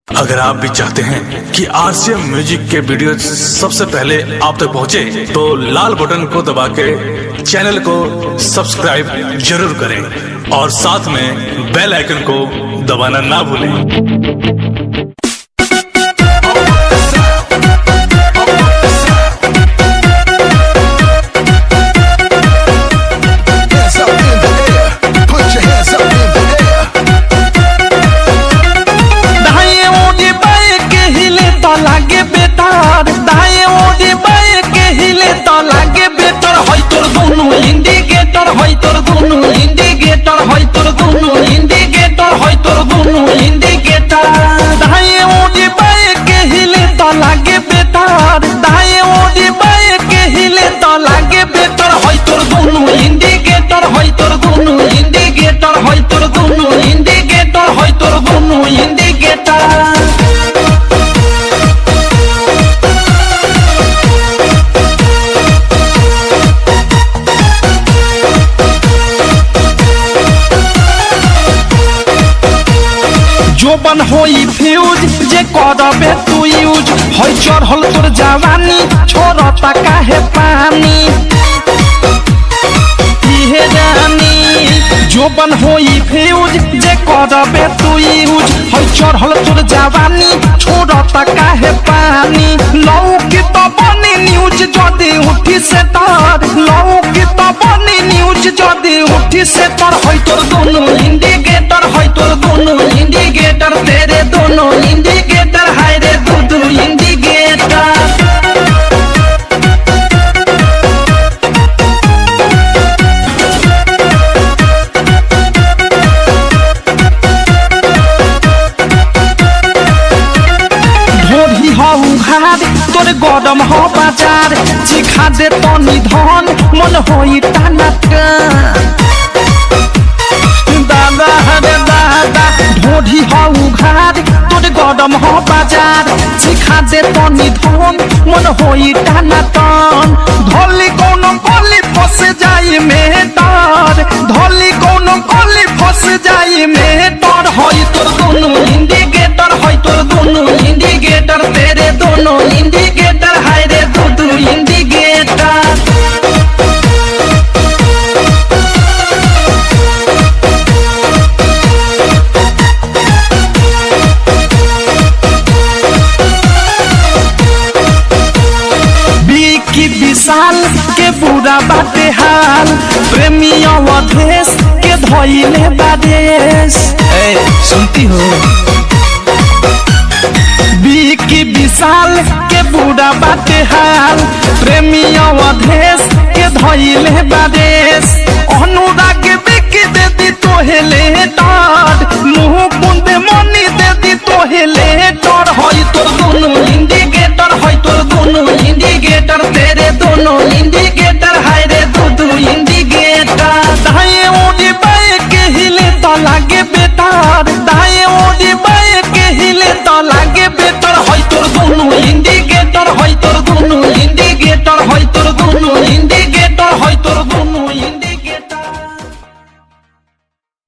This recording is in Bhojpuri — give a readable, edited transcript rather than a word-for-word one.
अगर आप भी चाहते हैं कि आरसीएम म्यूजिक के वीडियो सबसे पहले आप तक पहुंचे, तो लाल बटन को दबा के चैनल को सब्सक्राइब जरूर करें और साथ में बेल आइकन को दबाना ना भूलें। जोबन होई फ्यूज जे करबे तू यूज होई चढ़ल तोर जवानी छोड़ता काहे पानी इहे जानी। जोबन होई फ्यूज जे करबे तू यूज होई चढ़ल तोर जवानी छोड़ता काहे पानी। लौकी तो बनी न्यूज जदी उठी से तार, लौकी तो बनी न्यूज जदी उठी से तार। होई तोर दोनों इंडिकेटर, होई तोर दोनों इंडिकेटर, तेरे दोनों इंडिकेटर, हाय रे दू इंडिकेटर। ढोरी हो उघार तोर गरम हो बाजार, चिखा दे तो निधन मन होई टाना दादा हरे दादा। ढोरी हो उघार तोर गरम हो बाजार, चिखा दे तो निधन मन होई टाना टन। धोली कोनो गली फंस जाई में डर, धोली कोनो गली फंस जाई में डर। होई तोर दोनों इंडिकेटर, होई तोर दोनों इंडिकेटर, तेरे दोनों इंडिकेटर, हाय रे दू इंडिकेटर। विशाल के बुरा बाटे हाल, प्रेमी अवधेश के धोइले बादेश। सुनती हो विकी विशाल के बुरा बाटे हाल, प्रेमी अवधेश के धोइले बादेश। अनुराग